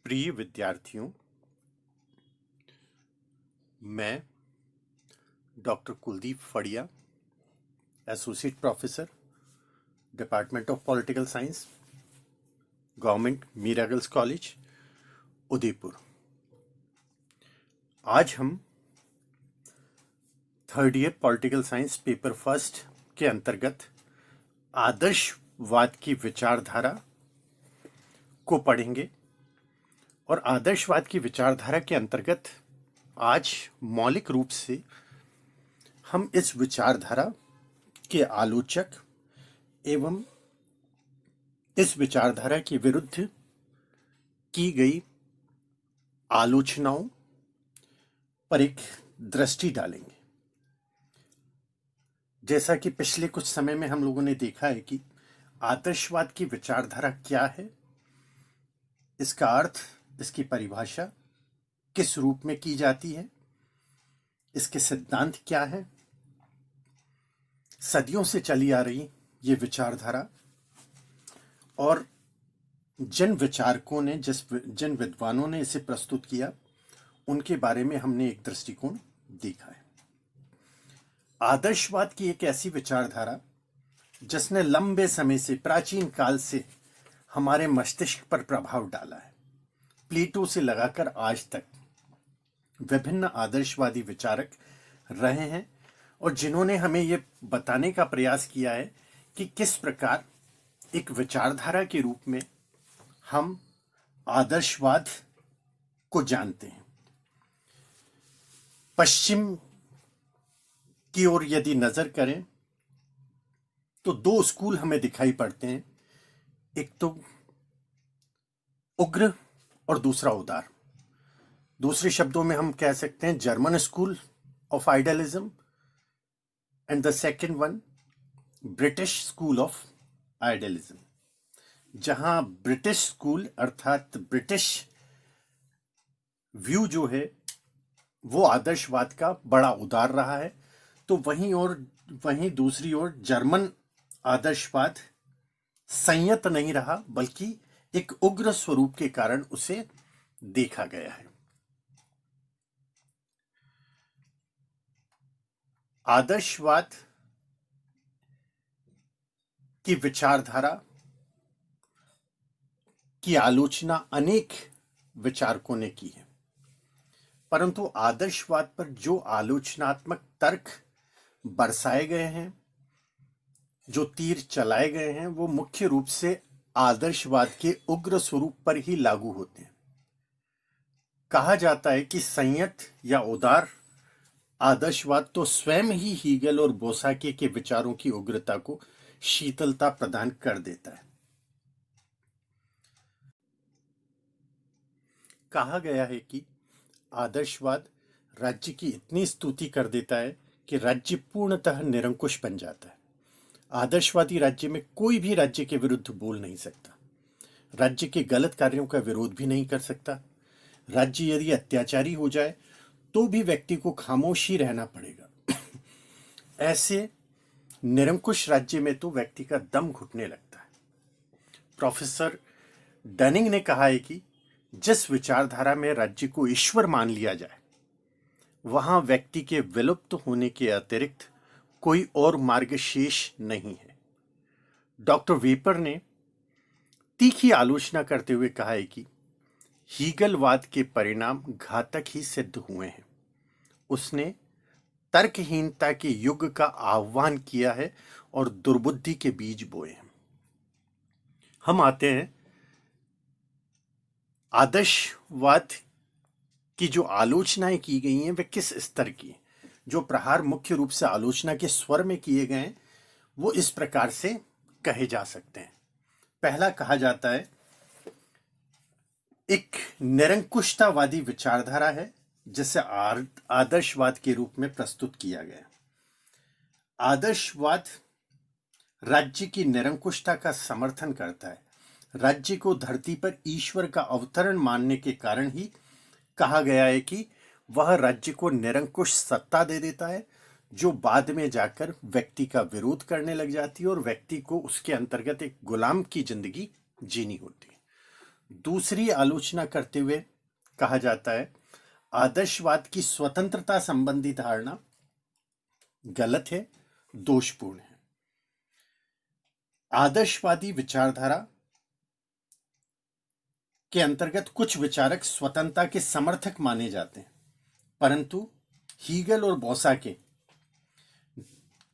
प्रिय विद्यार्थियों, मैं doctor Kuldeep Phadiya, associate professor, department of political science, government Meera girls college, Udaipur. आज हम third year political science paper first के अंतर्गत आदर्शवाद की विचारधारा को पढ़ेंगे और आदर्शवाद की विचारधारा के अंतर्गत आज मौलिक रूप से हम इस विचारधारा के आलोचक एवं इस विचारधारा के विरुद्ध की गई आलोचनाओं पर एक दृष्टि डालेंगे। जैसा कि पिछले कुछ समय में हम लोगों ने देखा है कि आदर्शवाद की विचारधारा क्या है, इसका अर्थ, इसकी परिभाषा किस रूप में की जाती है, इसके सिद्धांत क्या है। सदियों से चली आ रही ये विचारधारा और जिन विचारकों ने, जिन विद्वानों ने इसे प्रस्तुत किया, उनके बारे में हमने एक दृष्टिकोण देखा है। आदर्शवाद की एक ऐसी विचारधारा जिसने लंबे समय से, प्राचीन काल से हमारे मस्तिष्क पर प्रभाव डाला है। प्लेटो से लगाकर आज तक विभिन्न आदर्शवादी विचारक रहे हैं और जिन्होंने हमें ये बताने का प्रयास किया है कि किस प्रकार एक विचारधारा के रूप में हम आदर्शवाद को जानते हैं। पश्चिम की ओर यदि नजर करें तो दो स्कूल हमें दिखाई पड़ते हैं, एक तो उग्र और दूसरा उदार। दूसरे शब्दों में हम कह सकते हैं German school of idealism and the second one British school of idealism. जहां ब्रिटिश स्कूल अर्थात ब्रिटिश व्यू जो है वो आदर्शवाद का बड़ा उदार रहा है, तो वहीं दूसरी ओर जर्मन आदर्शवाद संयत नहीं रहा, बल्कि एक उग्र स्वरूप के कारण उसे देखा गया है। आदर्शवाद की विचारधारा की आलोचना अनेक विचारकों ने की है, परंतु आदर्शवाद पर जो आलोचनात्मक तर्क बरसाए गए हैं, जो तीर चलाए गए हैं, वो मुख्य रूप से आदर्शवाद के उग्र स्वरूप पर ही लागू होते हैं। कहा जाता है कि संयत या उदार आदर्शवाद तो स्वयं ही हीगल और बोसाके के विचारों की उग्रता को शीतलता प्रदान कर देता है। कहा गया है कि आदर्शवाद राज्य की इतनी स्तुति कर देता है कि राज्य पूर्णतः निरंकुश बन जाता है। आदर्शवादी राज्य में कोई भी राज्य के विरुद्ध बोल नहीं सकता, राज्य के गलत कार्यों का विरोध भी नहीं कर सकता। राज्य यदि अत्याचारी हो जाए तो भी व्यक्ति को खामोश ही रहना पड़ेगा। ऐसे निरंकुश राज्य में तो व्यक्ति का दम घुटने लगता है। प्रोफेसर डनिंग ने कहा है कि जिस विचारधारा में राज्य को ईश्वर मान लिया जाए, वहां व्यक्ति के विलुप्त होने के अतिरिक्त कोई और मार्ग शेष नहीं है। डॉक्टर वेपर ने तीखी आलोचना करते हुए कहा है कि हीगलवाद के परिणाम घातक ही सिद्ध हुए हैं। उसने तर्कहीनता के युग का आह्वान किया है और दुर्बुद्धि के बीज बोए हैं। हम आते हैं आदर्शवाद की जो आलोचनाएं की गई हैं वे किस स्तर की हैं। जो प्रहार मुख्य रूप से आलोचना के स्वर में किए गए हैं वो इस प्रकार से कहे जा सकते हैं। पहला कहा जाता है, एक निरंकुशतावादी विचारधारा है जिसे आदर्शवाद के रूप में प्रस्तुत किया गया। आदर्शवाद राज्य की निरंकुशता का समर्थन करता है। राज्य को धरती पर ईश्वर का अवतरण मानने के कारण ही कहा गया है कि वह राज्य को निरंकुश सत्ता दे देता है, जो बाद में जाकर व्यक्ति का विरोध करने लग जाती है और व्यक्ति को उसके अंतर्गत एक गुलाम की जिंदगी जीनी होती है। दूसरी आलोचना करते हुए कहा जाता है, आदर्शवाद की स्वतंत्रता संबंधी धारणा गलत है, दोषपूर्ण है। आदर्शवादी विचारधारा के अंतर्गत कुछ विचारक स्वतंत्रता के समर्थक माने जाते हैं, परंतु हीगल और बॉसाके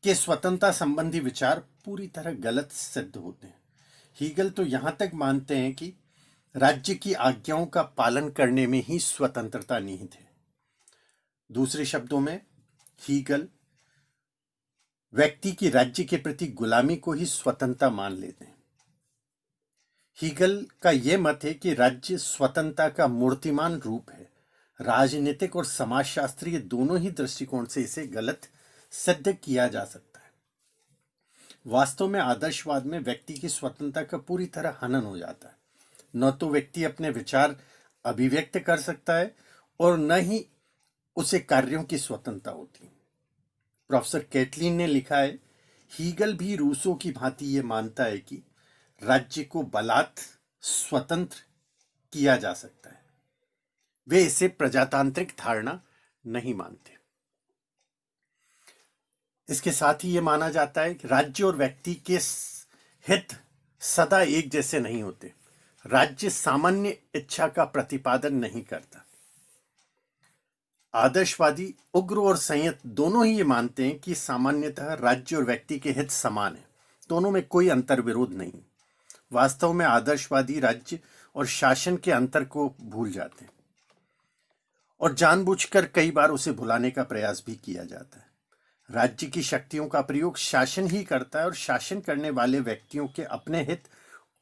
के स्वतंत्रता संबंधी विचार पूरी तरह गलत सिद्ध होते हैं। हीगल तो यहां तक मानते हैं कि राज्य की आज्ञाओं का पालन करने में ही स्वतंत्रता निहित है। दूसरे शब्दों में, हीगल व्यक्ति की राज्य के प्रति गुलामी को ही स्वतंत्रता मान लेते हैं। हीगल का यह मत है कि राज्य स्वतंत्रता का मूर्तिमान रूप है। राजनीतिक और समाजशास्त्रीय दोनों ही दृष्टिकोण से इसे गलत सिद्ध किया जा सकता है। वास्तव में आदर्शवाद में व्यक्ति की स्वतंत्रता का पूरी तरह हनन हो जाता है। न तो व्यक्ति अपने विचार अभिव्यक्त कर सकता है और न ही उसे कार्यों की स्वतंत्रता होती। प्रोफेसर कैटलिन ने लिखा है, हीगल भी रूसो की भांति ये मानता है कि राज्य को बलात् स्वतंत्र किया जा सकता है। वे इसे प्रजातांत्रिक धारणा नहीं मानते। इसके साथ ही यह माना जाता है कि राज्य और व्यक्ति के हित सदा एक जैसे नहीं होते। राज्य सामान्य इच्छा का प्रतिपादन नहीं करता। आदर्शवादी उग्र और संयत दोनों ही ये मानते हैं कि सामान्यतः राज्य और व्यक्ति के हित समान है, दोनों में कोई अंतर विरोध नहीं। वास्तव में आदर्शवादी राज्य और शासन के अंतर को भूल जाते हैं और जानबूझकर कई बार उसे भुलाने का प्रयास भी किया जाता है। राज्य की शक्तियों का प्रयोग शासन ही करता है और शासन करने वाले व्यक्तियों के अपने हित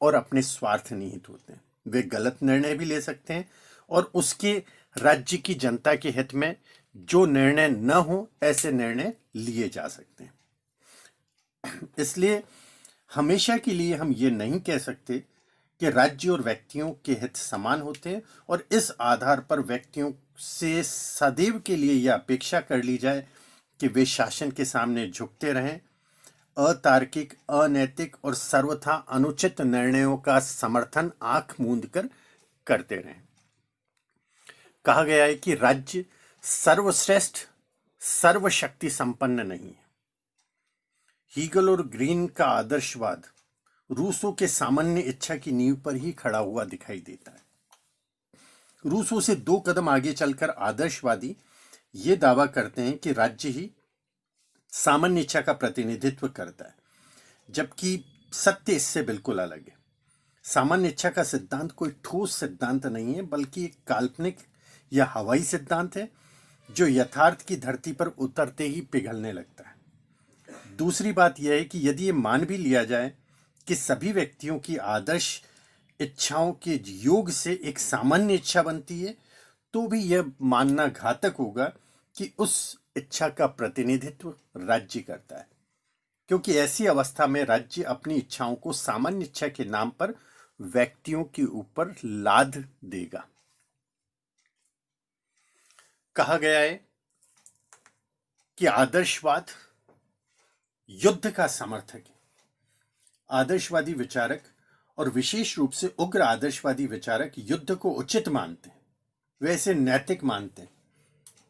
और अपने स्वार्थ निहित होते हैं। वे गलत निर्णय भी ले सकते हैं और उसके राज्य की जनता के हित में जो निर्णय न हो, ऐसे निर्णय लिए जा सकते हैं। इसलिए हमेशा के लिए हम ये नहीं कह सकते कि राज्य और व्यक्तियों के हित समान होते हैं और इस आधार पर व्यक्तियों से सदैव के लिए यह अपेक्षा कर ली जाए कि वे शासन के सामने झुकते रहें, अतार्किक, अनैतिक और सर्वथा अनुचित निर्णयों का समर्थन आंख मूंद कर करते रहें। कहा गया है कि राज्य सर्वश्रेष्ठ, सर्वशक्ति संपन्न नहीं है। हीगल और ग्रीन का आदर्शवाद रूसो के सामान्य इच्छा की नींव पर ही खड़ा हुआ दिखाई देता है। रूसो से 2 कदम आगे चलकर आदर्शवादी ये दावा करते हैं कि राज्य ही सामान्य इच्छा का प्रतिनिधित्व करता है, जबकि सत्य इससे बिल्कुल अलग है। सामान्य इच्छा का सिद्धांत कोई ठोस सिद्धांत नहीं है, बल्कि एक काल्पनिक या हवाई सिद्धांत है जो यथार्थ की धरती पर उतरते ही पिघलने लगता है। दूसरी बात यह है कि यदि ये मान भी लिया जाए कि सभी व्यक्तियों की आदर्श इच्छाओं के योग से एक सामान्य इच्छा बनती है, तो भी यह मानना घातक होगा कि उस इच्छा का प्रतिनिधित्व राज्य करता है, क्योंकि ऐसी अवस्था में राज्य अपनी इच्छाओं को सामान्य इच्छा के नाम पर व्यक्तियों के ऊपर लाद देगा। कहा गया है कि आदर्शवाद युद्ध का समर्थक है। आदर्शवादी विचारक और विशेष रूप से उग्र आदर्शवादी विचारक युद्ध को उचित मानते हैं, वे इसे नैतिक मानते हैं।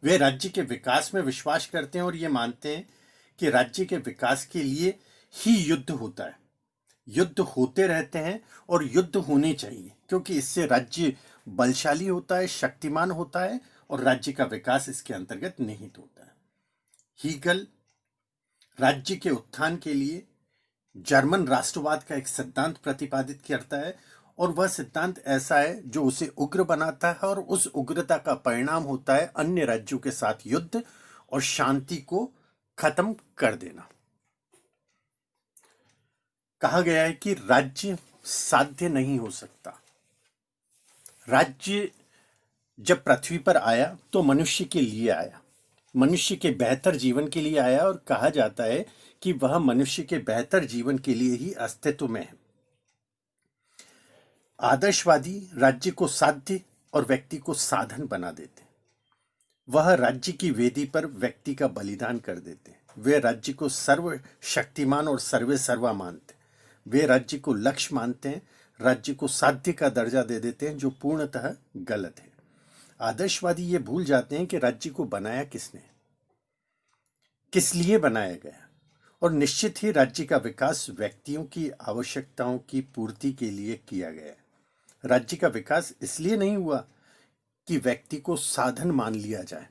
वे राज्य के विकास में विश्वास करते हैं और ये मानते हैं कि राज्य के विकास के लिए ही युद्ध होता है। युद्ध होते रहते हैं और युद्ध होने चाहिए, क्योंकि इससे राज्य बलशाली होता है, शक्तिमान होता है और राज्य का विकास इसके अंतर्गत निहित होता है। हीगल राज्य के उत्थान के लिए जर्मन राष्ट्रवाद का एक सिद्धांत प्रतिपादित करता है और वह सिद्धांत ऐसा है जो उसे उग्र बनाता है और उस उग्रता का परिणाम होता है अन्य राज्यों के साथ युद्ध और शांति को खत्म कर देना। कहा गया है कि राज्य साध्य नहीं हो सकता। राज्य जब पृथ्वी पर आया तो मनुष्य के लिए आया, मनुष्य के बेहतर जीवन के लिए आया और कहा जाता है कि वह मनुष्य के बेहतर जीवन के लिए ही अस्तित्व में है। आदर्शवादी राज्य को साध्य और व्यक्ति को साधन बना देते हैं। वह राज्य की वेदी पर व्यक्ति का बलिदान कर देते हैं। वे राज्य को सर्वशक्तिमान और सर्वे सर्वा मानते हैं। वे राज्य को लक्ष्य मानते हैं, राज्य को साध्य का दर्जा दे देते हैं, जो पूर्णतः गलत है। आदर्शवादी ये भूल जाते हैं कि राज्य को बनाया किसने, किस लिए बनाया गया, और निश्चित ही राज्य का विकास व्यक्तियों की आवश्यकताओं की पूर्ति के लिए किया गया है। राज्य का विकास इसलिए नहीं हुआ कि व्यक्ति को साधन मान लिया जाए,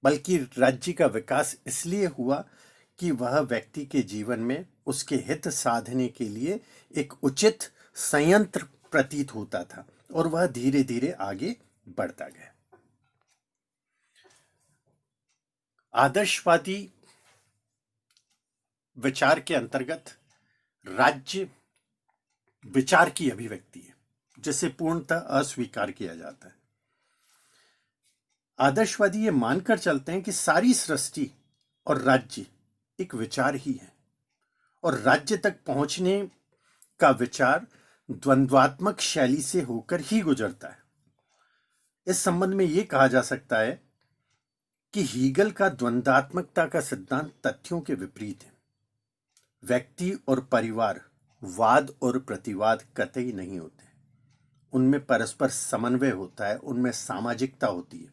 बल्कि राज्य का विकास इसलिए हुआ कि वह व्यक्ति के जीवन में उसके हित साधने के लिए एक उचित संयंत्र प्रतीत होता था, और वह धीरे धीरे आगे बढ़ता गया। आदर्शवादी विचार के अंतर्गत राज्य विचार की अभिव्यक्ति है, जिसे पूर्णतः अस्वीकार किया जाता है। आदर्शवादी ये मानकर चलते हैं कि सारी सृष्टि और राज्य एक विचार ही है, और राज्य तक पहुंचने का विचार द्वंद्वात्मक शैली से होकर ही गुजरता है। इस संबंध में यह कहा जा सकता है कि हीगल का द्वंद्वात्मकता का सिद्धांत तथ्यों के विपरीत है। व्यक्ति और परिवार वाद और प्रतिवाद कतई नहीं होते, उनमें परस्पर समन्वय होता है, उनमें सामाजिकता होती है।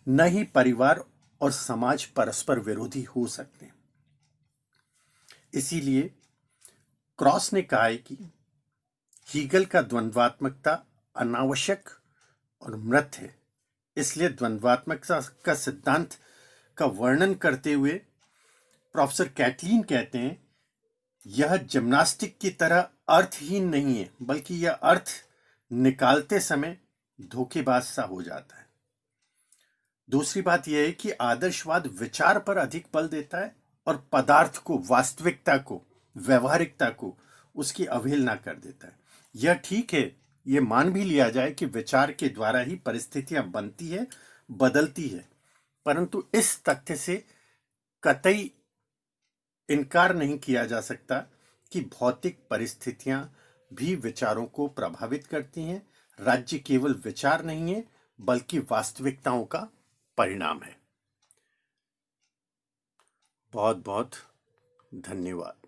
न ही परिवार और समाज परस्पर विरोधी हो सकते हैं। इसीलिए क्रॉस ने कहा है कि हीगल का द्वंद्वात्मकता अनावश्यक और मृत है। इसलिए द्वंद्वात्मकता का सिद्धांत का वर्णन करते हुए प्रोफेसर कैटलिन कहते हैं, यह जिम्नास्टिक की तरह अर्थहीन नहीं है, बल्कि यह अर्थ निकालते समय धोखेबाज सा हो जाता है। दूसरी बात यह है कि आदर्शवाद विचार पर अधिक बल देता है और पदार्थ को, वास्तविकता को, व्यवहारिकता को उसकी अवहेलना कर देता है। यह ठीक है, यह मान भी लिया जाए कि विचार के द्वारा ही परिस्थितियां बनती है, बदलती है, परंतु इस तथ्य से कतई इनकार नहीं किया जा सकता कि भौतिक परिस्थितियां भी विचारों को प्रभावित करती हैं। राज्य केवल विचार नहीं है, बल्कि वास्तविकताओं का परिणाम है। बहुत बहुत धन्यवाद।